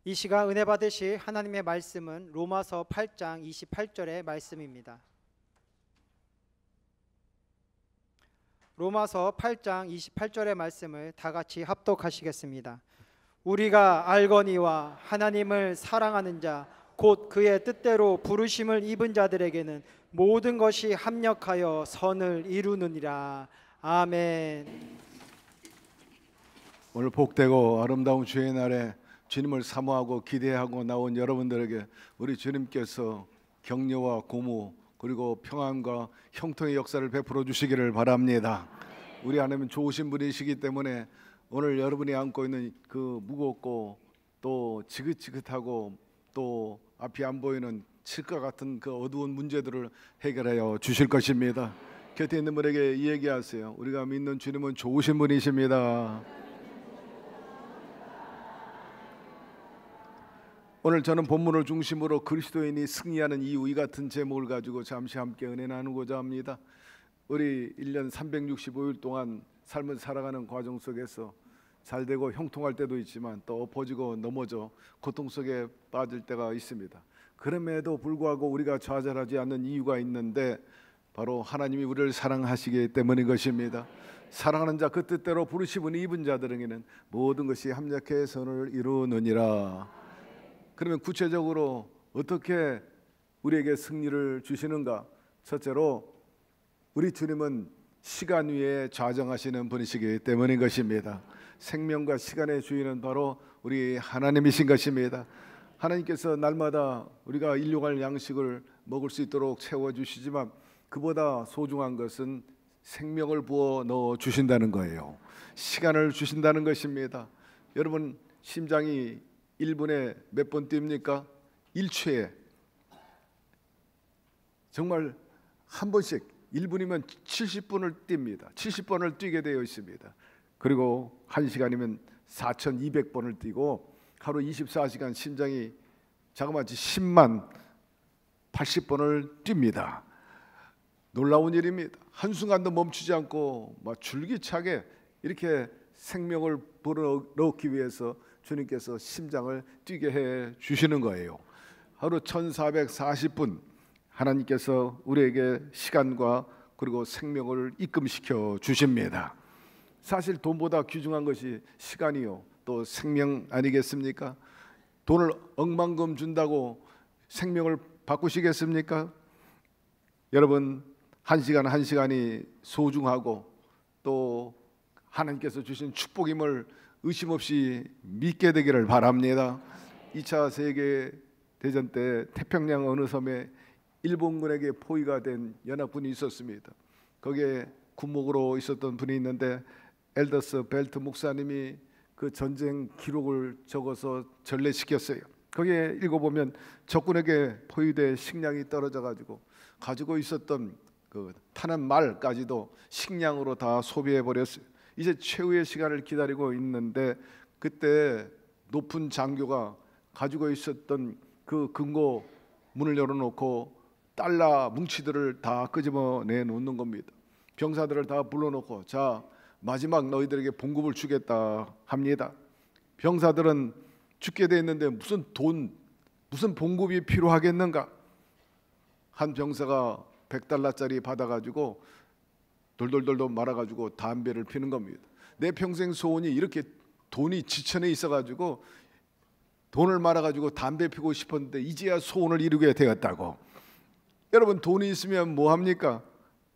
이 시간 은혜 받으실 하나님의 말씀은 로마서 8장 28절의 말씀입니다. 로마서 8장 28절의 말씀을 다 같이 합독하시겠습니다. 우리가 알거니와 하나님을 사랑하는 자 곧 그의 뜻대로 부르심을 입은 자들에게는 모든 것이 합력하여 선을 이루느니라. 아멘. 오늘 복되고 아름다운 주의 날에 주님을 사모하고 기대하고 나온 여러분들에게 우리 주님께서 격려와 고무 그리고 평안과 형통의 역사를 베풀어 주시기를 바랍니다. 우리 하나님은 좋으신 분이시기 때문에 오늘 여러분이 안고 있는 그 무겁고 또 지긋지긋하고 또 앞이 안 보이는 칠과 같은 그 어두운 문제들을 해결하여 주실 것입니다. 곁에 있는 분에게 이 얘기하세요. 우리가 믿는 주님은 좋으신 분이십니다. 오늘 저는 본문을 중심으로 그리스도인이 승리하는 이유 이 같은 제목을 가지고 잠시 함께 은혜 나누고자 합니다. 우리 1년 365일 동안 삶을 살아가는 과정 속에서 잘되고 형통할 때도 있지만 또 엎어지고 넘어져 고통 속에 빠질 때가 있습니다. 그럼에도 불구하고 우리가 좌절하지 않는 이유가 있는데 바로 하나님이 우리를 사랑하시기 때문인 것입니다. 사랑하는 자 그 뜻대로 부르심을 입은 자들에게는 모든 것이 합력해 선을 이루느니라. 그러면 구체적으로 어떻게 우리에게 승리를 주시는가? 첫째로 우리 주님은 시간 위에 좌정하시는 분이시기 때문인 것입니다. 생명과 시간의 주인은 바로 우리 하나님이신 것입니다. 하나님께서 날마다 우리가 일용할 양식을 먹을 수 있도록 채워주시지만 그보다 소중한 것은 생명을 부어 넣어 주신다는 거예요. 시간을 주신다는 것입니다. 여러분 심장이 1분에 몇 번 뜁니까? 1초에 정말 한 번씩 1분이면 70분을 뜁니다. 70번을 뛰게 되어 있습니다. 그리고 1시간이면 4200번을 뛰고 하루 24시간 심장이 자그마치 10만 80번을 뜁니다. 놀라운 일입니다. 한순간도 멈추지 않고 막 줄기차게 이렇게 생명을 불어넣기 위해서 주님께서 심장을 뛰게 해 주시는 거예요. 하루 1440분 하나님께서 우리에게 시간과 그리고 생명을 입금시켜 주십니다. 사실 돈보다 귀중한 것이 시간이요 또 생명 아니겠습니까? 돈을 억만금 준다고 생명을 바꾸시겠습니까? 여러분 한 시간 한 시간이 소중하고 또 하나님께서 주신 축복임을 의심 없이 믿게 되기를 바랍니다. 2차 세계대전 때 태평양 어느 섬에 일본군에게 포위가 된 연합군이 있었습니다. 거기에 군목으로 있었던 분이 있는데 엘더스 벨트 목사님이 그 전쟁 기록을 적어서 전래시켰어요. 거기에 읽어보면 적군에게 포위돼 식량이 떨어져 가지고 있었던 그 타는 말까지도 식량으로 다 소비해 버렸어요. 이제 최후의 시간을 기다리고 있는데 그때 높은 장교가 가지고 있었던 그 금고 문을 열어놓고 달러 뭉치들을 다 끄집어내 놓는 겁니다. 병사들을 다 불러놓고 자 마지막 너희들에게 봉급을 주겠다 합니다. 병사들은 죽게 돼 있는데 무슨 무슨 봉급이 필요하겠는가? 한 병사가 100달러짜리 받아가지고 돌돌돌돌 말아가지고 담배를 피는 겁니다. 내 평생 소원이 이렇게 돈이 지천에 있어가지고 돈을 말아가지고 담배 피고 싶었는데 이제야 소원을 이루게 되었다고. 여러분 돈이 있으면 뭐합니까?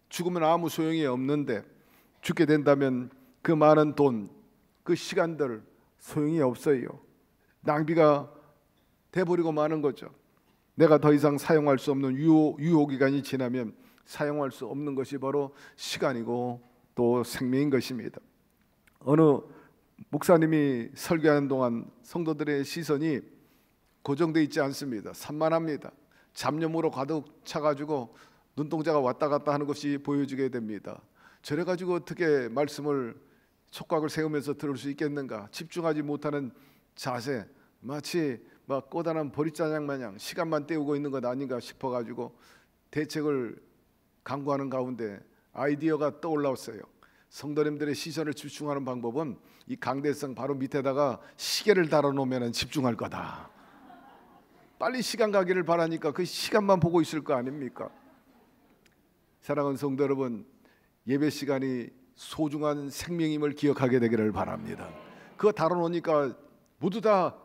죽으면 아무 소용이 없는데 죽게 된다면 그 많은 돈, 그 시간들 소용이 없어요. 낭비가 돼버리고 마는 거죠. 내가 더 이상 사용할 수 없는 유효기간이 지나면 사용할 수 없는 것이 바로 시간이고 또 생명인 것입니다. 어느 목사님이 설교하는 동안 성도들의 시선이 고정되어 있지 않습니다. 산만합니다. 잡념으로 가득 차가지고 눈동자가 왔다 갔다 하는 것이 보여지게 됩니다. 저래가지고 어떻게 말씀을 촉각을 세우면서 들을 수 있겠는가? 집중하지 못하는 자세, 마치 막 꼬다란 보리짜장 마냥 시간만 때우고 있는 것 아닌가 싶어가지고 대책을 강구하는 가운데 아이디어가 떠올라왔어요. 성도님들의 시선을 집중하는 방법은 이 강대상 바로 밑에다가 시계를 달아놓으면 집중할 거다. 빨리 시간 가기를 바라니까 그 시간만 보고 있을 거 아닙니까? 사랑하는 성도 여러분, 예배 시간이 소중한 생명임을 기억하게 되기를 바랍니다. 그거 달아놓으니까 모두 다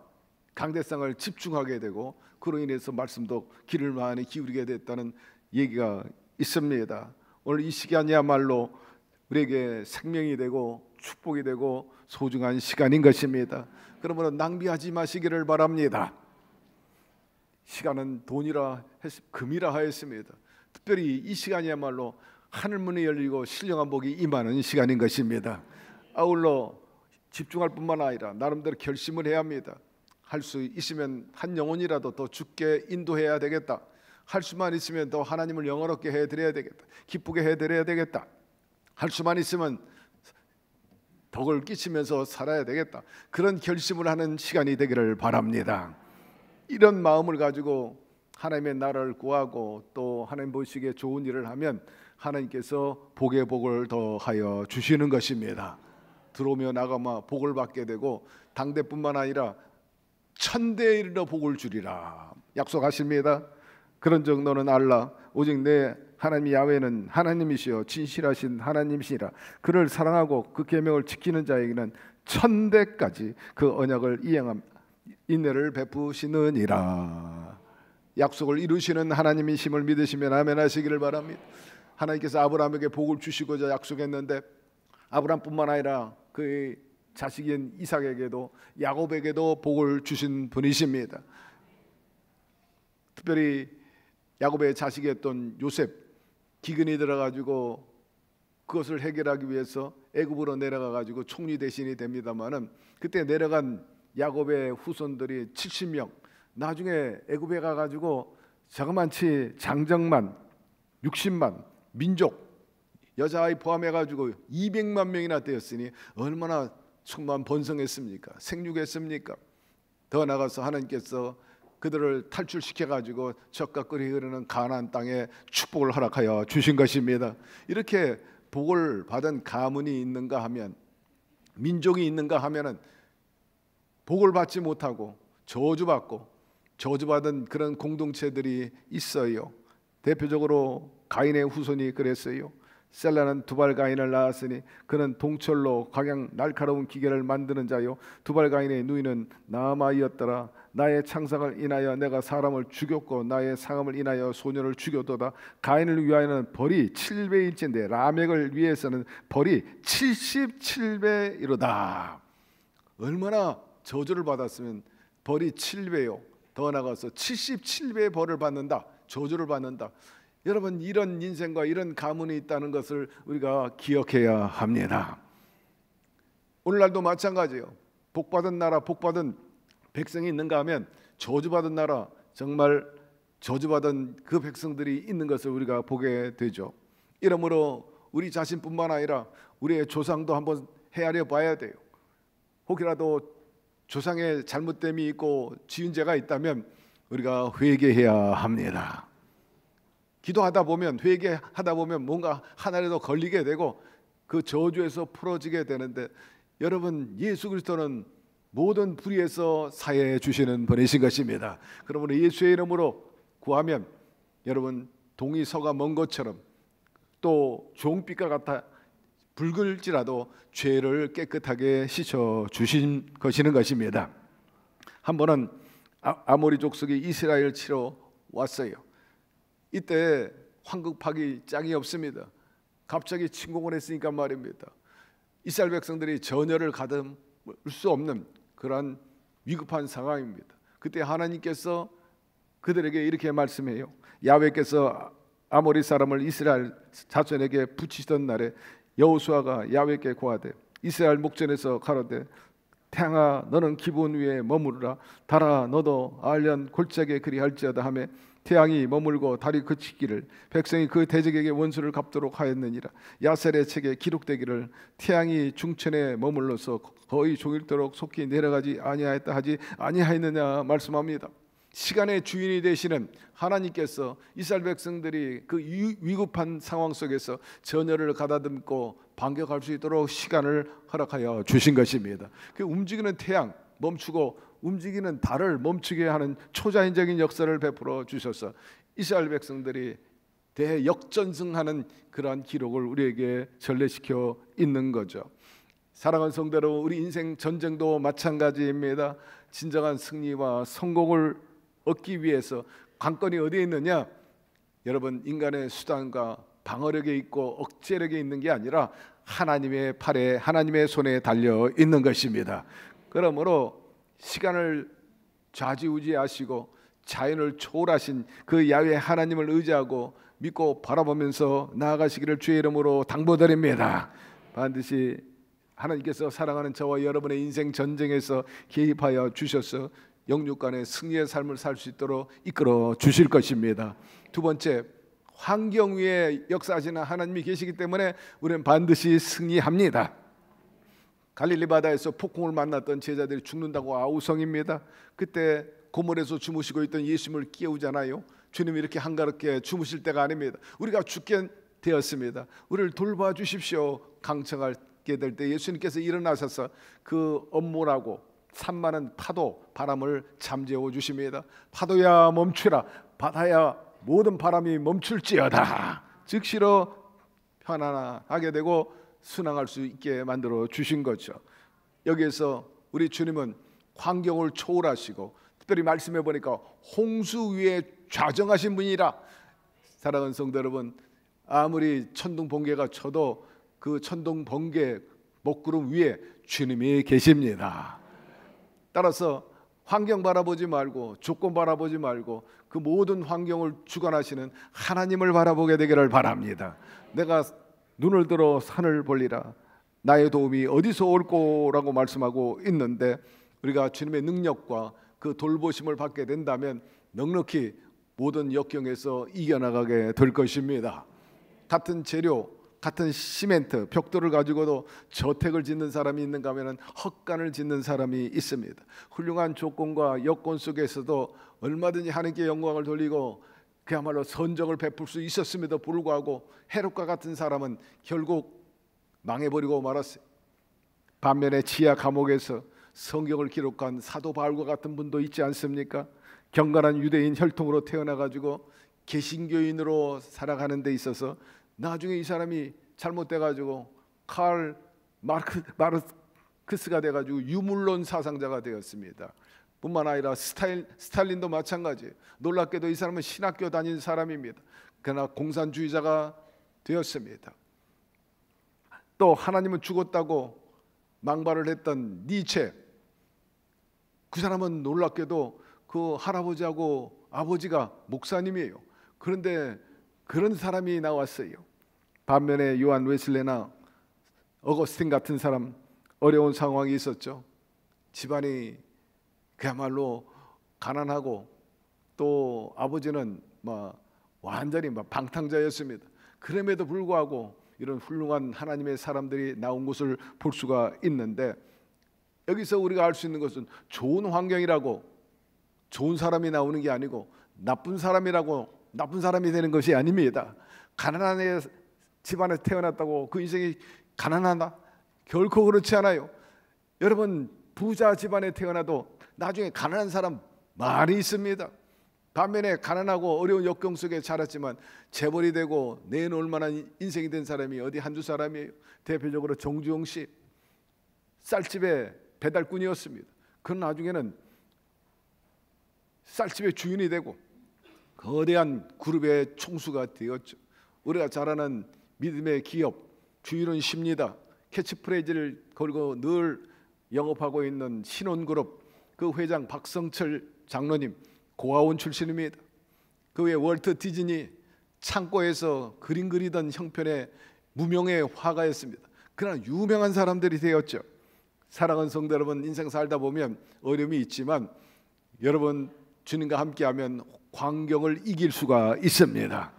강대상을 집중하게 되고 그로 인해서 말씀도 귀를 많이 기울이게 됐다는 얘기가 있습니다. 오늘 이 시간이야말로 우리에게 생명이 되고 축복이 되고 소중한 시간인 것입니다. 그러므로 낭비하지 마시기를 바랍니다. 시간은 돈이라 금이라 하였습니다. 특별히 이 시간이야말로 하늘문이 열리고 신령한 복이 임하는 시간인 것입니다. 아울러 집중할 뿐만 아니라 나름대로 결심을 해야 합니다. 할 수 있으면 한 영혼이라도 더 주께 인도해야 되겠다. 할 수만 있으면 더 하나님을 영화롭게 해드려야 되겠다. 기쁘게 해드려야 되겠다. 할 수만 있으면 덕을 끼치면서 살아야 되겠다. 그런 결심을 하는 시간이 되기를 바랍니다. 이런 마음을 가지고 하나님의 나라를 구하고 또 하나님 보시기에 좋은 일을 하면 하나님께서 복의 복을 더하여 주시는 것입니다. 들어오며 나가마 복을 받게 되고 당대뿐만 아니라 천대에 이르러 복을 주리라 약속하십니다. 그런 정도는 알라. 오직 내 하나님 야훼는 하나님이시여 진실하신 하나님이시라. 그를 사랑하고 그 계명을 지키는 자에게는 천대까지 그 언약을 이행함 인내를 베푸시느니라. 약속을 이루시는 하나님이심을 믿으시면 아멘 하시기를 바랍니다. 하나님께서 아브라함에게 복을 주시고자 약속했는데 아브라함뿐만 아니라 그의 자식인 이삭에게도 야곱에게도 복을 주신 분이십니다. 특별히 야곱의 자식이었던 요셉 기근이 들어가지고 그것을 해결하기 위해서 애굽으로 내려가가지고 총리 대신이 됩니다만은 그때 내려간 야곱의 후손들이 70명, 나중에 애굽에 가가지고 자그만치 장정만 60만 민족 여자아이 포함해가지고 200만 명이나 되었으니 얼마나 충만 번성했습니까? 생육했습니까? 더 나가서 하나님께서 그들을 탈출시켜가지고 젖과 꿀이 흐르는 가나안 땅에 축복을 허락하여 주신 것입니다. 이렇게 복을 받은 가문이 있는가 하면, 민족이 있는가 하면은 복을 받지 못하고 저주받고 저주받은 그런 공동체들이 있어요. 대표적으로 가인의 후손이 그랬어요. 셀라는 두발 가인을 낳았으니 그는 동철로 각양 날카로운 기계를 만드는 자요 두발 가인의 누이는 나아마이였더라. 나의 창상을 인하여 내가 사람을 죽였고 나의 상함을 인하여 소년을 죽여도다. 가인을 위하여는 벌이 7배일진데 라멕을 위해서는 벌이 77배이로다. 얼마나 저주를 받았으면 벌이 7배요. 더 나가서 77배의 벌을 받는다. 저주를 받는다. 여러분, 이런 인생과 이런 가문이 있다는 것을 우리가 기억해야 합니다. 오늘날도 마찬가지예요. 복받은 나라, 복받은 백성이 있는가 하면 저주받은 나라, 정말 저주받은 그 백성들이 있는 것을 우리가 보게 되죠. 이러므로 우리 자신뿐만 아니라 우리의 조상도 한번 헤아려 봐야 돼요. 혹이라도 조상의 잘못됨이 있고 지은 죄가 있다면 우리가 회개해야 합니다. 기도하다 보면, 회개하다 보면 뭔가 하나라도 걸리게 되고 그 저주에서 풀어지게 되는데, 여러분, 예수 그리스도는 모든 불의에서 사해 주시는 분이신 것입니다. 그러므로 예수의 이름으로 구하면 여러분 동이 서가 먼 것처럼 또 종빛과 같아 붉을지라도 죄를 깨끗하게 씻어 주신 것이는 것입니다. 한 번은 아모리 족속이 이스라엘 치러 왔어요. 이때 황급하기 짝이 없습니다. 갑자기 침공을 했으니까 말입니다. 이스라엘 백성들이 전열을 가둘 수 없는 그러한 위급한 상황입니다. 그때 하나님께서 그들에게 이렇게 말씀해요. 야훼께서 아모리 사람을 이스라엘 자손에게 붙이시던 날에 여호수아가 야훼께 고하되 이스라엘 목전에서 가로되 태양아 너는 기본 위에 머무르라. 달아 너도 알련 골짜기에 그리할지어다 하며 태양이 머물고 달이 그치기를 백성이 그 대적에게 원수를 갚도록 하였느니라. 야셀의 책에 기록되기를 태양이 중천에 머물러서 거의 종일토록 속히 내려가지 아니하였다 하지 아니하였느냐 말씀합니다. 시간의 주인이 되시는 하나님께서 이스라엘 백성들이 그 위급한 상황 속에서 전열을 가다듬고 반격할 수 있도록 시간을 허락하여 주신 것입니다. 그 움직이는 태양 멈추고 움직이는 달을 멈추게 하는 초자연적인 역사를 베풀어 주셔서 이스라엘 백성들이 대역전승하는 그러한 기록을 우리에게 전래시켜 있는 거죠. 사랑하는 성도 여러분, 우리 인생 전쟁도 마찬가지입니다. 진정한 승리와 성공을 얻기 위해서 관건이 어디에 있느냐? 여러분, 인간의 수단과 방어력에 있고 억제력에 있는 게 아니라 하나님의 팔에, 하나님의 손에 달려 있는 것입니다. 그러므로 시간을 좌지우지하시고 자연을 초월하신 그 야훼 하나님을 의지하고 믿고 바라보면서 나아가시기를 주의 이름으로 당부드립니다. 반드시 하나님께서 사랑하는 저와 여러분의 인생 전쟁에서 개입하여 주셔서 영육 간의 승리의 삶을 살 수 있도록 이끌어 주실 것입니다. 두 번째, 환경 위에 역사하시는 하나님이 계시기 때문에 우리는 반드시 승리합니다. 갈릴리 바다에서 폭풍을 만났던 제자들이 죽는다고 아우성입니다. 그때 고물에서 주무시고 있던 예수님을 깨우잖아요. 주님이 이렇게 한가롭게 주무실 때가 아닙니다. 우리가 죽게 되었습니다. 우리를 돌봐주십시오. 강청하게 될 때 예수님께서 일어나셔서 그 엄몰하고 산많은 파도 바람을 잠재워 주십니다. 파도야 멈추라, 바다야 모든 바람이 멈출지어다. 즉시로 편안하게 되고 순항할 수 있게 만들어 주신 거죠. 여기에서 우리 주님은 환경을 초월하시고 특별히 말씀해 보니까 홍수 위에 좌정하신 분이라. 사랑하는 성도 여러분, 아무리 천둥 번개가 쳐도 그 천둥 번개 먹구름 위에 주님이 계십니다. 따라서 환경 바라보지 말고 조건 바라보지 말고 그 모든 환경을 주관하시는 하나님을 바라보게 되기를 바랍니다. 내가 눈을 들어 산을 볼리라, 나의 도움이 어디서 올 거라고 말씀하고 있는데, 우리가 주님의 능력과 그 돌보심을 받게 된다면 넉넉히 모든 역경에서 이겨나가게 될 것입니다. 같은 재료, 같은 시멘트, 벽돌을 가지고도 저택을 짓는 사람이 있는가 하면 헛간을 짓는 사람이 있습니다. 훌륭한 조건과 여건 속에서도 얼마든지 하나님께 영광을 돌리고 그야말로 선정을 베풀 수 있었음에도 불구하고 헤롯과 같은 사람은 결국 망해버리고 말았어요. 반면에 지하 감옥에서 성경을 기록한 사도 바울과 같은 분도 있지 않습니까? 경건한 유대인 혈통으로 태어나가지고 개신교인으로 살아가는 데 있어서 나중에 이 사람이 잘못돼가지고 칼 마르크스가 돼가지고 유물론 사상자가 되었습니다. 뿐만 아니라 스탈린도 마찬가지예요. 놀랍게도 이 사람은 신학교 다닌 사람입니다. 그러나 공산주의자가 되었습니다. 또 하나님은 죽었다고 망발을 했던 니체, 그 사람은 놀랍게도 그 할아버지하고 아버지가 목사님이에요. 그런데 그런 사람이 나왔어요. 반면에 요한 웨슬레나 어거스틴 같은 사람, 어려운 상황이 있었죠. 집안이 그야말로 가난하고 또 아버지는 완전히 방탕자였습니다. 그럼에도 불구하고 이런 훌륭한 하나님의 사람들이 나온 것을 볼 수가 있는데, 여기서 우리가 알 수 있는 것은 좋은 환경이라고 좋은 사람이 나오는 게 아니고 나쁜 사람이라고 나쁜 사람이 되는 것이 아닙니다. 가난한 집안에 태어났다고 그 인생이 가난하다? 결코 그렇지 않아요. 여러분, 부자 집안에 태어나도 나중에 가난한 사람 많이 있습니다. 반면에 가난하고 어려운 역경 속에 자랐지만 재벌이 되고 내놓을 만한 인생이 된 사람이 어디 한두 사람이에요. 대표적으로 정주영 씨, 쌀집의 배달꾼이었습니다. 그는 나중에는 쌀집의 주인이 되고 거대한 그룹의 총수가 되었죠. 우리가 잘 아는 믿음의 기업 주인은 십니다. 캐치프레이즈를 걸고 늘 영업하고 있는 신혼그룹 그 회장 박성철 장로님, 고아원 출신입니다. 그 외에 월트 디즈니 창고에서 그림 그리던 형편의 무명의 화가였습니다. 그러나 유명한 사람들이 되었죠. 사랑하는 성도 여러분, 인생 살다 보면 어려움이 있지만 여러분 주님과 함께하면 환경을 이길 수가 있습니다.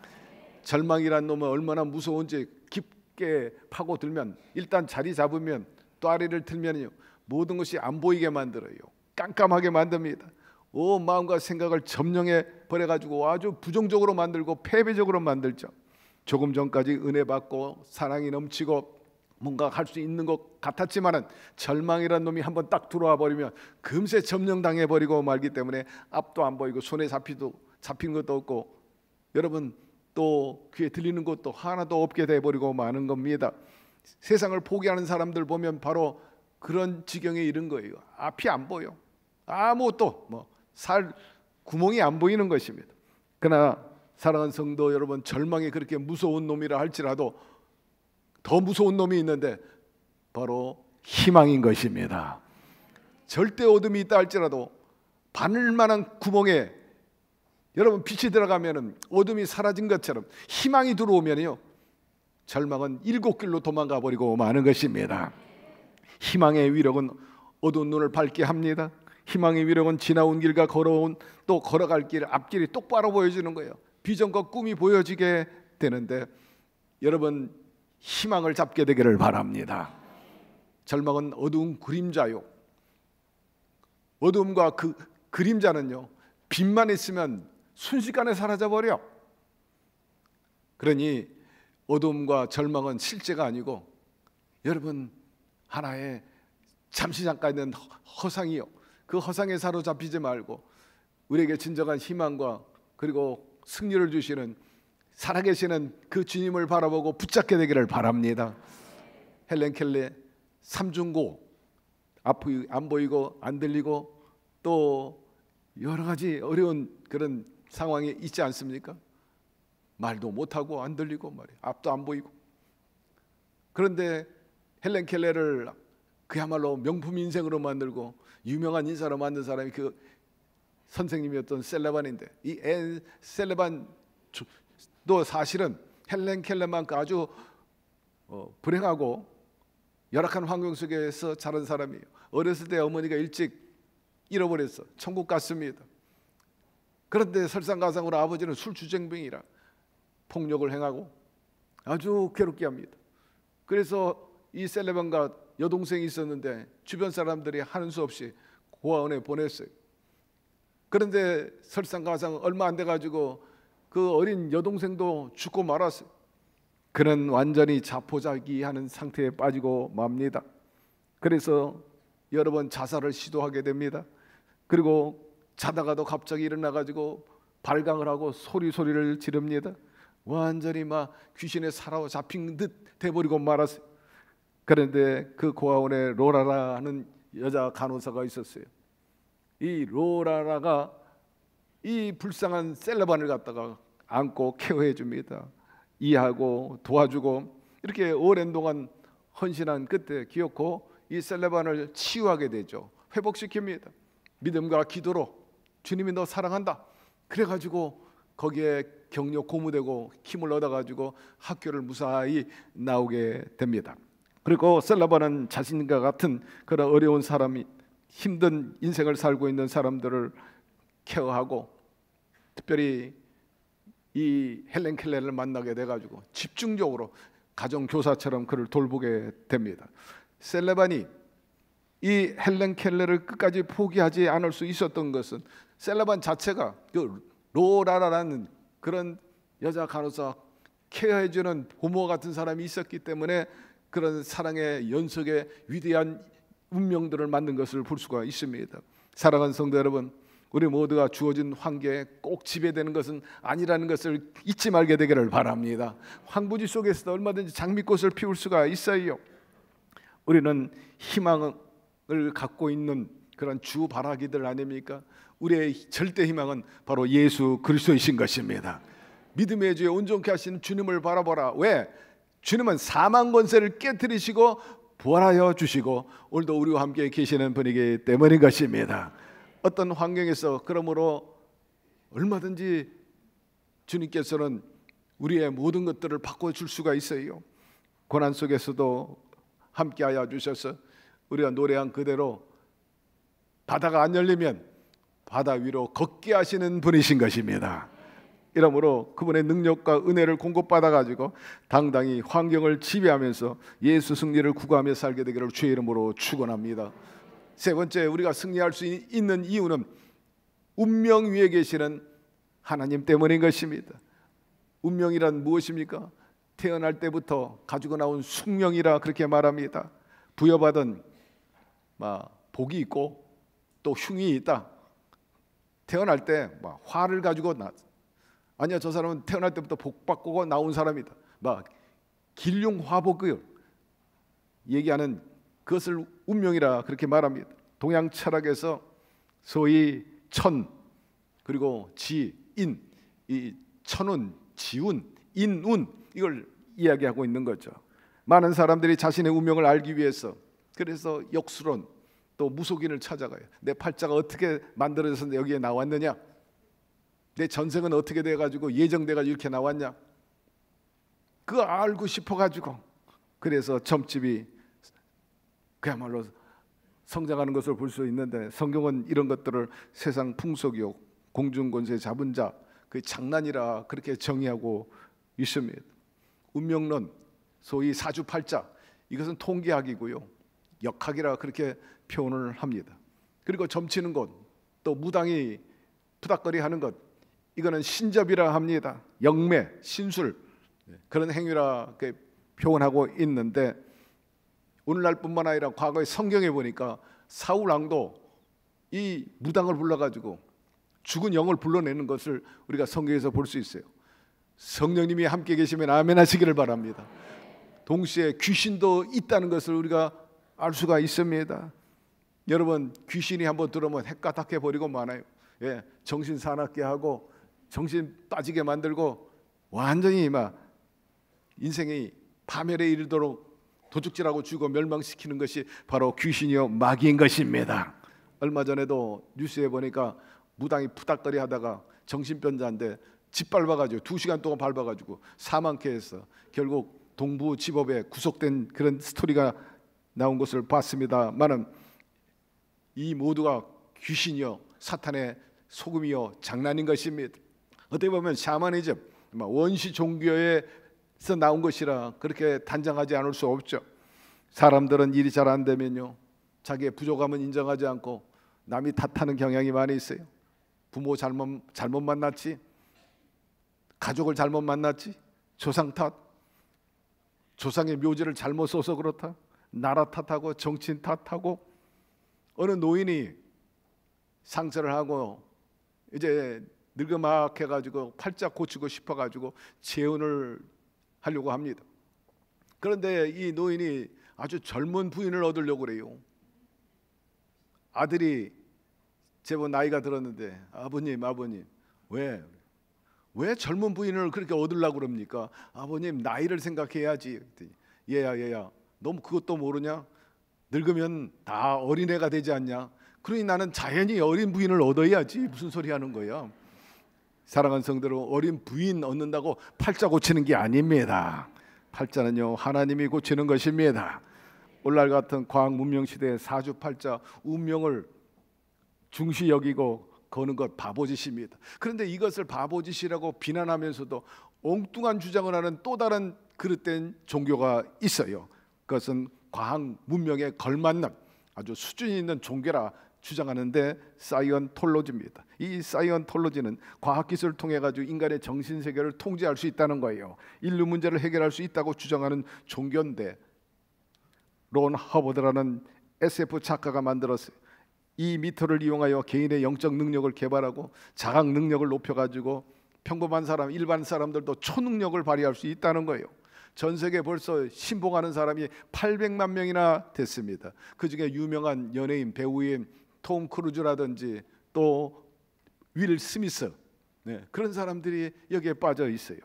절망이란 놈은 얼마나 무서운지 깊게 파고들면, 일단 자리 잡으면 또 아래를 틀면요 모든 것이 안 보이게 만들어요. 깜깜하게 만듭니다. 마음과 생각을 점령해 버려가지고 아주 부정적으로 만들고 패배적으로 만들죠. 조금 전까지 은혜 받고 사랑이 넘치고 뭔가 할 수 있는 것 같았지만은 절망이란 놈이 한번 딱 들어와 버리면 금세 점령당해 버리고 말기 때문에 앞도 안 보이고 손에 잡힌 것도 없고 여러분 또 귀에 들리는 것도 하나도 없게 돼 버리고 마는 겁니다. 세상을 포기하는 사람들 보면 바로 그런 지경에 이른 거예요. 앞이 안 보여. 아무것도 살 구멍이 안 보이는 것입니다. 그러나 사랑하는 성도 여러분, 절망이 그렇게 무서운 놈이라 할지라도 더 무서운 놈이 있는데 바로 희망인 것입니다. 절대 어둠이 있다 할지라도 바늘만한 구멍에 여러분 빛이 들어가면은 어둠이 사라진 것처럼 희망이 들어오면요 절망은 일곱 길로 도망가 버리고 마는 것입니다. 희망의 위력은 어두운 눈을 밝게 합니다. 희망의 위력은 지나온 길과 또 걸어갈 길 앞길이 똑바로 보여주는 거예요. 비전과 꿈이 보여지게 되는데 여러분 희망을 잡게 되기를 바랍니다. 절망은 어두운 그림자요. 어두움과 그 그림자는요 빛만 있으면 순식간에 사라져버려. 그러니 어두움과 절망은 실제가 아니고 여러분 하나의 잠시 잠깐 있는 허상이요. 그 허상에 사로잡히지 말고 우리에게 진정한 희망과 그리고 승리를 주시는 살아계시는 그 주님을 바라보고 붙잡게 되기를 바랍니다. 헬렌 켈러 삼중고 앞이 안 보이고 안 들리고 또 여러 가지 어려운 그런 상황이 있지 않습니까? 말도 못하고 안 들리고 말이에요. 앞도 안 보이고. 그런데 헬렌 켈러를 그야말로 명품 인생으로 만들고 유명한 인사로 만든 사람이 그 선생님이었던 셀레반인데 이 셀레반도 사실은 헬렌 켈러만큼 아주 불행하고 열악한 환경 속에서 자란 사람이에요. 어렸을 때 어머니가 일찍 잃어버렸어. 천국 갔습니다. 그런데 설상가상으로 아버지는 술주정뱅이라 폭력을 행하고 아주 괴롭게 합니다. 그래서 이 셀레반과 여동생이 있었는데 주변 사람들이 하는 수 없이 고아원에 보냈어요. 그런데 설상가상 얼마 안 돼가지고 그 어린 여동생도 죽고 말았어요. 그는 완전히 자포자기하는 상태에 빠지고 맙니다. 그래서 여러 번 자살을 시도하게 됩니다. 그리고 자다가도 갑자기 일어나가지고 발광을 하고 소리를 지릅니다. 완전히 막 귀신에 사로잡힌 듯 돼버리고 말았어요. 그런데 그 고아원에 로라라는 여자 간호사가 있었어요. 이 로라라가 이 불쌍한 셀레반을 갖다가 안고 케어해 줍니다. 이해하고 도와주고 이렇게 오랜 동안 헌신한 끝에 기어코 이 셀레반을 치유하게 되죠. 회복시킵니다. 믿음과 기도로 주님이 너 사랑한다. 그래가지고 거기에 격려 고무되고 힘을 얻어가지고 학교를 무사히 나오게 됩니다. 그리고 셀레반은 자신과 같은 그런 어려운 사람이 힘든 인생을 살고 있는 사람들을 케어하고 특별히 이 헬렌 켈러를 만나게 돼가지고 집중적으로 가정교사처럼 그를 돌보게 됩니다. 셀레반이 이 헬렌 켈러를 끝까지 포기하지 않을 수 있었던 것은 셀레반 자체가 그 로라라라는 그런 여자 간호사 케어해주는 부모 같은 사람이 있었기 때문에 그런 사랑의 연속의 위대한 운명들을 만든 것을 볼 수가 있습니다. 사랑하는 성도 여러분, 우리 모두가 주어진 환경에 꼭 지배되는 것은 아니라는 것을 잊지 말게 되기를 바랍니다. 황부지 속에서도 얼마든지 장미꽃을 피울 수가 있어요. 우리는 희망을 갖고 있는 그런 주 바라기들 아닙니까? 우리의 절대 희망은 바로 예수 그리스도이신 것입니다. 믿음의 주에 온전케 하시는 주님을 바라보라. 왜? 주님은 사망 권세를 깨뜨리시고 부활하여 주시고 오늘도 우리와 함께 계시는 분이기 때문인 것입니다. 어떤 환경에서 그러므로 얼마든지 주님께서는 우리의 모든 것들을 바꿔줄 수가 있어요. 고난 속에서도 함께하여 주셔서 우리가 노래한 그대로 바다가 안 열리면 바다 위로 걷게 하시는 분이신 것입니다. 이러므로 그분의 능력과 은혜를 공급받아 가지고 당당히 환경을 지배하면서 예수 승리를 구가하며 살게 되기를 주의 이름으로 축원합니다. 세 번째, 우리가 승리할 수 있는 이유는 운명 위에 계시는 하나님 때문인 것입니다. 운명이란 무엇입니까? 태어날 때부터 가지고 나온 숙명이라 그렇게 말합니다. 부여받은 복이 있고 또 흉이 있다. 태어날 때 화를 가지고 아니야, 저 사람은 태어날 때부터 복 받고 나온 사람이다. 길흉화복을 얘기하는 그것을 운명이라 그렇게 말합니다. 동양 철학에서 소위 천 그리고 지, 인, 이 천운, 지운, 인운 이걸 이야기하고 있는 거죠. 많은 사람들이 자신의 운명을 알기 위해서 그래서 역수론 또 무속인을 찾아가요. 내 팔자가 어떻게 만들어져서 여기에 나왔느냐, 내 전생은 어떻게 돼가지고 예정돼가지고 이렇게 나왔냐, 그거 알고 싶어가지고 그래서 점집이 그야말로 성장하는 것을 볼 수 있는데, 성경은 이런 것들을 세상 풍속이요 공중권세 잡은 자 그 장난이라 그렇게 정의하고 있습니다. 운명론, 소위 사주팔자, 이것은 통계학이고요 역학이라 그렇게 표현을 합니다. 그리고 점치는 것, 또 무당이 푸닥거리 하는 것, 이거는 신접이라 합니다. 영매, 신술 그런 행위라 그렇게 표현하고 있는데, 오늘날뿐만 아니라 과거의 성경에 보니까 사울 왕도 이 무당을 불러가지고 죽은 영을 불러내는 것을 우리가 성경에서 볼 수 있어요. 성령님이 함께 계시면 아멘 하시기를 바랍니다. 동시에 귀신도 있다는 것을 우리가 알 수가 있습니다. 여러분, 귀신이 한번 들어오면 헷가닥해 버리고 많아요. 정신 사납게 하고 정신 빠지게 만들고 완전히 인생이 파멸에 이르도록 도둑질하고 죽어 멸망시키는 것이 바로 귀신이요 마귀인 것입니다. 얼마 전에도 뉴스에 보니까 무당이 푸닥거리 하다가 정신병자인데 짓밟아가지고 2시간 동안 밟아가지고 사망케 해서 결국 동부지법에 구속된 그런 스토리가 나온 것을 봤습니다만은, 이 모두가 귀신이요 사탄의 소금이요 장난인 것입니다. 어떻게 보면 샤머니즘, 원시 종교에서 나온 것이라 그렇게 단정하지 않을 수 없죠. 사람들은 일이 잘 안 되면요 자기의 부족함은 인정하지 않고 남이 탓하는 경향이 많이 있어요. 부모 잘못 만났지, 가족을 잘못 만났지, 조상 탓, 조상의 묘지를 잘못 써서 그렇다, 나라 탓하고 정치인 탓하고, 어느 노인이 상처를 하고 이제 늙어막해가지고 팔자 고치고 싶어가지고 재혼을 하려고 합니다. 그런데 이 노인이 아주 젊은 부인을 얻으려고 그래요. 아들이 제법 나이가 들었는데, 아버님 왜 젊은 부인을 그렇게 얻으려고 그럽니까? 아버님 나이를 생각해야지. 얘야 너무 그것도 모르냐? 늙으면 다 어린애가 되지 않냐? 그러니 나는 자연히 어린 부인을 얻어야지. 무슨 소리 하는 거야? 사랑하는 성도들, 어린 부인 얻는다고 팔자 고치는 게 아닙니다. 팔자는요 하나님이 고치는 것입니다. 오늘날 같은 과학 문명 시대에 사주팔자 운명을 중시 여기고 거는 것 바보짓입니다. 그런데 이것을 바보짓이라고 비난하면서도 엉뚱한 주장을 하는 또 다른 그릇된 종교가 있어요. 그것은 과학 문명에 걸맞는 아주 수준 있는 종교라 주장하는데 사이언톨로지입니다. 이 사이언톨로지는 과학기술을 통해 가지고 인간의 정신세계를 통제할 수 있다는 거예요. 인류 문제를 해결할 수 있다고 주장하는 종교인데, 론 허버드라는 SF 작가가 만들었어요. 이 미터를 이용하여 개인의 영적 능력을 개발하고 자각 능력을 높여가지고 평범한 사람, 일반 사람들도 초능력을 발휘할 수 있다는 거예요. 전 세계 벌써 신봉하는 사람이 800만 명이나 됐습니다. 그 중에 유명한 연예인, 배우인 톰 크루즈라든지 또 윌 스미스, 그런 사람들이 여기에 빠져 있어요.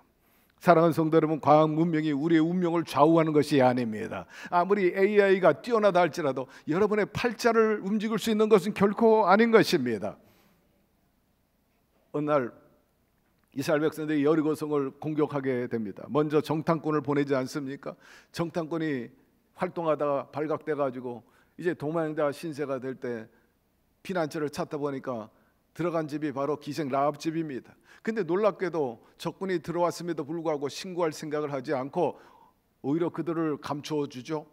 사랑하는 성도 여러분, 과학 문명이 우리의 운명을 좌우하는 것이 아닙니다. 아무리 AI가 뛰어나다 할지라도 여러분의 팔자를 움직일 수 있는 것은 결코 아닌 것입니다. 어느 날 이스라엘 백성들이 여리고성을 공격하게 됩니다. 먼저 정탐꾼을 보내지 않습니까? 정탐꾼이 활동하다가 발각돼 가지고 이제 도망자 신세가 될 때 피난처를 찾다 보니까 들어간 집이 바로 기생 라합 집입니다. 근데 놀랍게도 적군이 들어왔음에도 불구하고 신고할 생각을 하지 않고 오히려 그들을 감추어 주죠.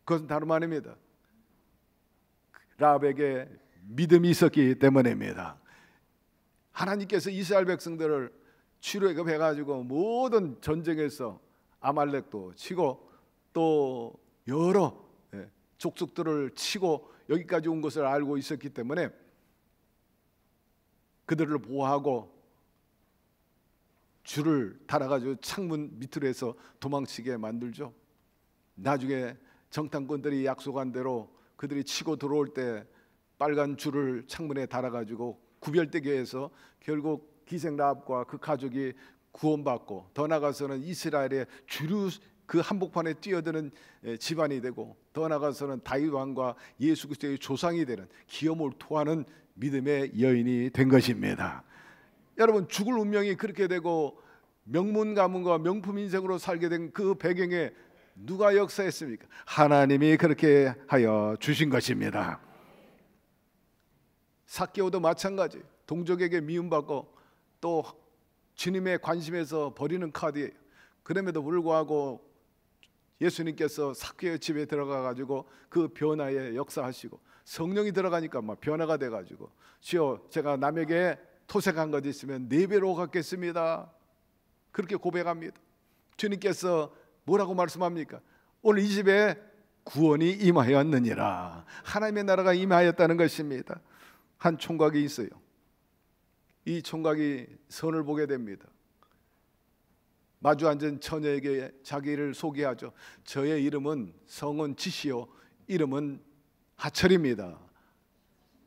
그것은 다름 아닙니다. 라합에게 믿음이 있었기 때문입니다. 하나님께서 이스라엘 백성들을 출애굽해가지고 모든 전쟁에서 아말렉도 치고 또 여러 족속들을 치고 여기까지 온 것을 알고 있었기 때문에 그들을 보호하고 줄을 달아가지고 창문 밑으로 해서 도망치게 만들죠. 나중에 정탐꾼들이 약속한 대로 그들이 치고 들어올 때 빨간 줄을 창문에 달아가지고 구별되게 해서 결국 기생 라합과 그 가족이 구원받고, 더 나아가서는 이스라엘의 주류 그 한복판에 뛰어드는 집안이 되고, 더 나아가서는 다윗 왕과 예수 그리스도의 조상이 되는 기여몰토하는 믿음의 여인이 된 것입니다. 여러분, 죽을 운명이 그렇게 되고 명문 가문과 명품 인생으로 살게 된 그 배경에 누가 역사했습니까? 하나님이 그렇게 하여 주신 것입니다. 삭개오도 마찬가지, 동족에게 미움받고 또 주님의 관심에서 버리는 카드예요. 그럼에도 불구하고 예수님께서 삭개오 집에 들어가 가지고 그 변화에 역사하시고, 성령이 들어가니까 막 변화가 돼 가지고, 주여 제가 남에게 토색한 것 있으면 4배로 갚겠습니다. 그렇게 고백합니다. 주님께서 뭐라고 말씀합니까? 오늘 이 집에 구원이 임하였느니라. 하나님의 나라가 임하였다는 것입니다. 한 총각이 있어요. 이 총각이 선을 보게 됩니다. 마주 앉은 처녀에게 자기를 소개하죠. 저의 이름은 성은 지시요, 이름은 하철입니다.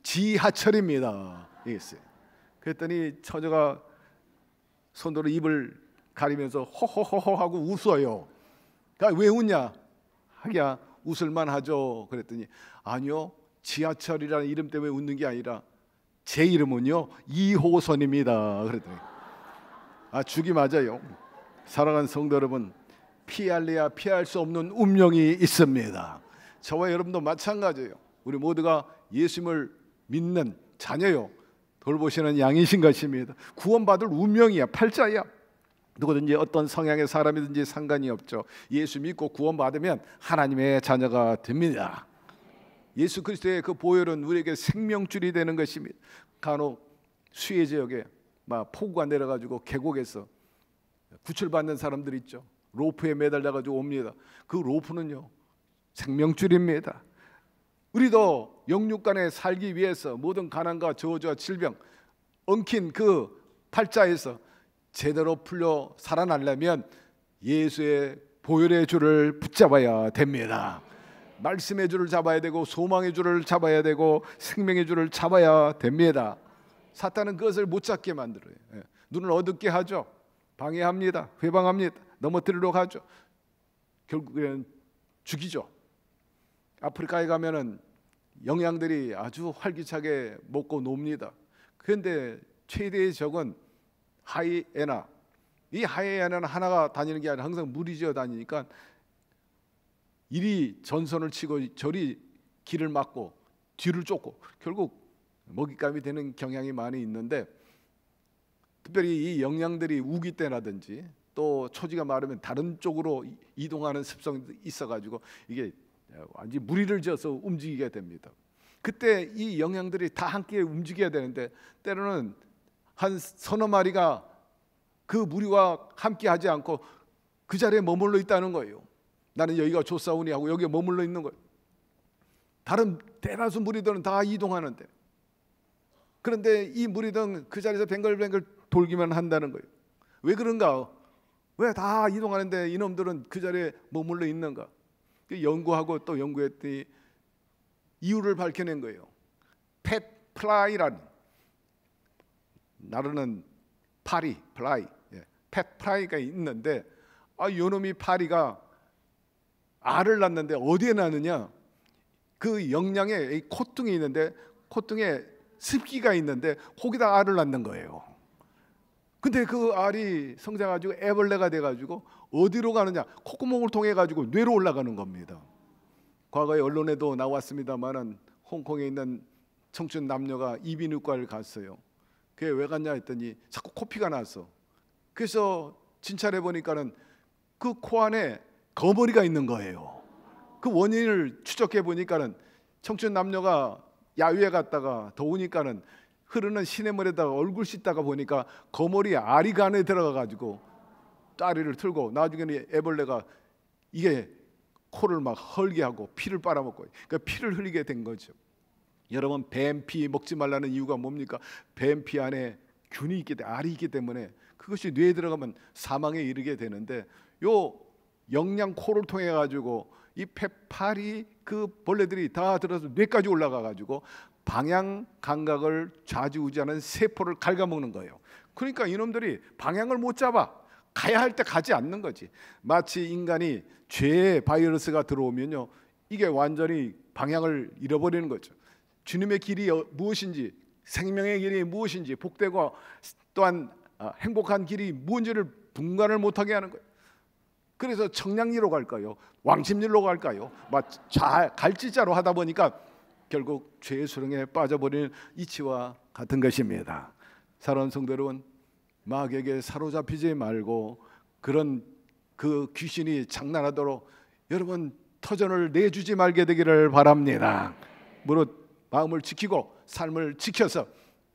지하철입니다. 이랬어요. 그랬더니 처녀가 손으로 입을 가리면서 호호호호 하고 웃어요. 그러니까 왜 웃냐? 하기야 웃을만 하죠. 그랬더니 아니요, 지하철이라는 이름 때문에 웃는 게 아니라 제 이름은요 2호선입니다. 그랬더니 죽이 맞아요. 사랑하는 성도 여러분, 피할래야 피할 수 없는 운명이 있습니다. 저와 여러분도 마찬가지예요. 우리 모두가 예수님을 믿는 자녀요, 돌보시는 양이신 것입니다. 구원받을 운명이야, 팔자야. 누구든지 어떤 성향의 사람이든지 상관이 없죠. 예수 믿고 구원받으면 하나님의 자녀가 됩니다. 예수 그리스도의 그 보혈은 우리에게 생명줄이 되는 것입니다. 간혹 수해 지역에 막 폭우가 내려가지고 계곡에서 구출받는 사람들 있죠. 로프에 매달려가지고 옵니다. 그 로프는요 생명줄입니다. 우리도 영육간에 살기 위해서 모든 가난과 저주와 질병 엉킨 그 팔자에서 제대로 풀려 살아나려면 예수의 보혈의 줄을 붙잡아야 됩니다. 말씀의 줄을 잡아야 되고, 소망의 줄을 잡아야 되고, 생명의 줄을 잡아야 됩니다. 사탄은 그것을 못 잡게 만들어요. 눈을 어둡게 하죠. 방해합니다. 회방합니다. 넘어뜨리러 가죠. 결국에는 죽이죠. 아프리카에 가면은 영양들이 아주 활기차게 먹고 놉니다. 그런데 최대의 적은 하이에나. 이 하이에나는 하나가 다니는 게 아니라 항상 무리지어 다니니까 이리 전선을 치고 저리 길을 막고 뒤를 쫓고 결국 먹잇감이 되는 경향이 많이 있는데, 특별히 이 영양들이 우기 때라든지 또 초지가 마르면 다른 쪽으로 이동하는 습성이 있어가지고 이게 완전히 무리를 지어서 움직이게 됩니다. 그때 이 영양들이 다 함께 움직여야 되는데 때로는 한 서너 마리가 그 무리와 함께 하지 않고 그 자리에 머물러 있다는 거예요. 나는 여기가 좋사오니 하고 여기에 머물러 있는 거예요. 다른 대다수 무리들은 다 이동하는데, 그런데 이 무리들은 그 자리에서 뱅글뱅글 돌기만 한다는 거예요. 왜 그런가? 왜 다 이동하는데 이놈들은 그 자리에 머물러 있는가? 연구하고 또 연구했더니 이유를 밝혀낸 거예요. 펫 플라이라는, 나르는 파리, 플라이, 펫 플라이가 있는데, 요놈이 파리가 알을 낳는데 어디에 낳느냐? 그 영양에 콧등이 있는데 콧등에 습기가 있는데 거기다 알을 낳는 거예요. 근데 그 알이 성장해가지고 애벌레가 돼가지고 어디로 가느냐? 콧구멍을 통해 가지고 뇌로 올라가는 겁니다. 과거에 언론에도 나왔습니다만은 홍콩에 있는 청춘 남녀가 이비인후과를 갔어요. 그게 왜 갔냐 했더니 자꾸 코피가 났어. 그래서 진찰해 보니까는 그 코 안에 거머리가 있는 거예요. 그 원인을 추적해 보니까는 청춘 남녀가 야유에 갔다가 더우니까는 흐르는 시냇물에다가 얼굴 씻다가 보니까 거머리 아리가 안에 들어가 가지고 다리를 틀고 나중에는 애벌레가 이게 코를 막 헐게 하고 피를 빨아먹고 그러니까 피를 흘리게 된 거죠. 여러분, 뱀피 먹지 말라는 이유가 뭡니까? 뱀피 안에 균이 있기 때문에, 알이 있기 때문에 그것이 뇌에 들어가면 사망에 이르게 되는데, 요 영양 코를 통해 가지고 이 페파리 그 벌레들이 다 들어서 뇌까지 올라가 가지고 방향 감각을 좌지우지하는 세포를 갉아먹는 거예요. 그러니까 이놈들이 방향을 못 잡아. 가야 할 때 가지 않는 거지. 마치 인간이 죄의 바이러스가 들어오면요, 이게 완전히 방향을 잃어버리는 거죠. 주님의 길이 무엇인지, 생명의 길이 무엇인지, 복되고 또한 행복한 길이 무엇인지를 분간을 못하게 하는 거예요. 그래서 청량리로 갈까요? 왕십리로 갈까요? 갈지자로 하다 보니까 결국 죄의 수렁에 빠져버리는 이치와 같은 것입니다. 사랑하는 성도 여러분, 마귀에게 사로잡히지 말고 그런 그 귀신이 장난하도록 여러분 터전을 내주지 말게 되기를 바랍니다. 무릇 마음을 지키고 삶을 지켜서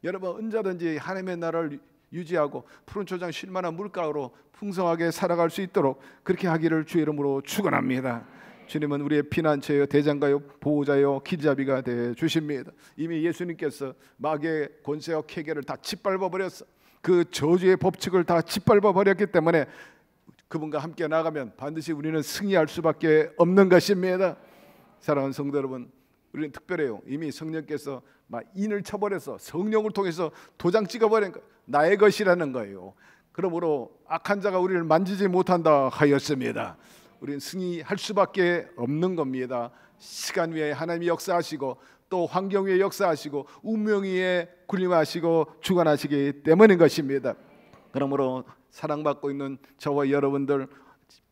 여러분 언제든지 하나님의 나라를 유지하고 푸른 초장 쉴 만한 물가로 풍성하게 살아갈 수 있도록 그렇게 하기를 주의 이름으로 축원합니다. 주님은 우리의 피난처요, 대장가요, 보호자요, 길잡이가 되어 주십니다. 이미 예수님께서 마귀의 권세와 쾌계를 다 짓밟아 버렸어. 그 저주의 법칙을 다 짓밟아 버렸기 때문에 그분과 함께 나가면 반드시 우리는 승리할 수밖에 없는 것입니다. 사랑하는 성도 여러분, 우리는 특별해요. 이미 성령께서 막 인을 쳐버려서 성령을 통해서 도장 찍어버린 거, 나의 것이라는 거예요. 그러므로 악한 자가 우리를 만지지 못한다 하였습니다. 우리는 승리할 수밖에 없는 겁니다. 시간 위에 하나님이 역사하시고 또 환경 위에 역사하시고 운명 위에 군림하시고 주관하시기 때문인 것입니다. 그러므로 사랑받고 있는 저와 여러분들,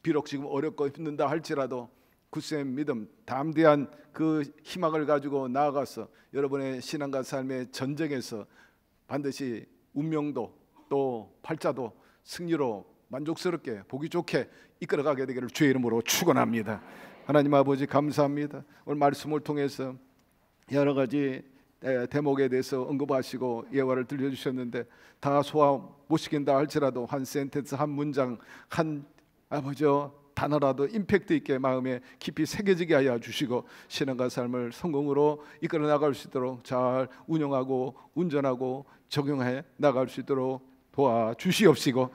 비록 지금 어렵고 힘든다 할지라도 굳센 믿음, 담대한 그 희망을 가지고 나아가서 여러분의 신앙과 삶의 전쟁에서 반드시 운명도 또 팔자도 승리로 만족스럽게 보기 좋게 이끌어가게 되기를 주의 이름으로 축원합니다. 하나님 아버지 감사합니다. 오늘 말씀을 통해서 여러 가지 대목에 대해서 언급하시고 예화를 들려주셨는데 다 소화 못 시킨다 할지라도 한 센텐스, 한 문장, 한 단어라도 임팩트 있게 마음에 깊이 새겨지게 하여 주시고 신앙과 삶을 성공으로 이끌어 나갈 수 있도록 잘 운영하고 운전하고 적용해 나갈 수 있도록 도와주시옵시고,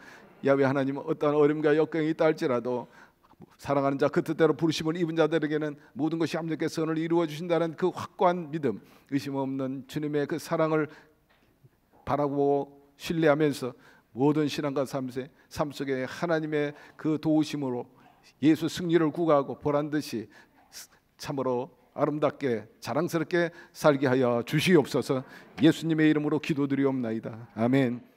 야훼 하나님, 어떠한 어려움과 역경이 있다 할지라도 사랑하는 자 그 뜻대로 부르심을 입은 자들에게는 모든 것이 함께 선을 이루어 주신다는 그 확고한 믿음, 의심 없는 주님의 그 사랑을 바라고 신뢰하면서 모든 신앙과 삶 속에 하나님의 그 도우심으로 예수 승리를 구가하고 보란듯이 참으로 아름답게 자랑스럽게 살게 하여 주시옵소서. 예수님의 이름으로 기도드리옵나이다. 아멘.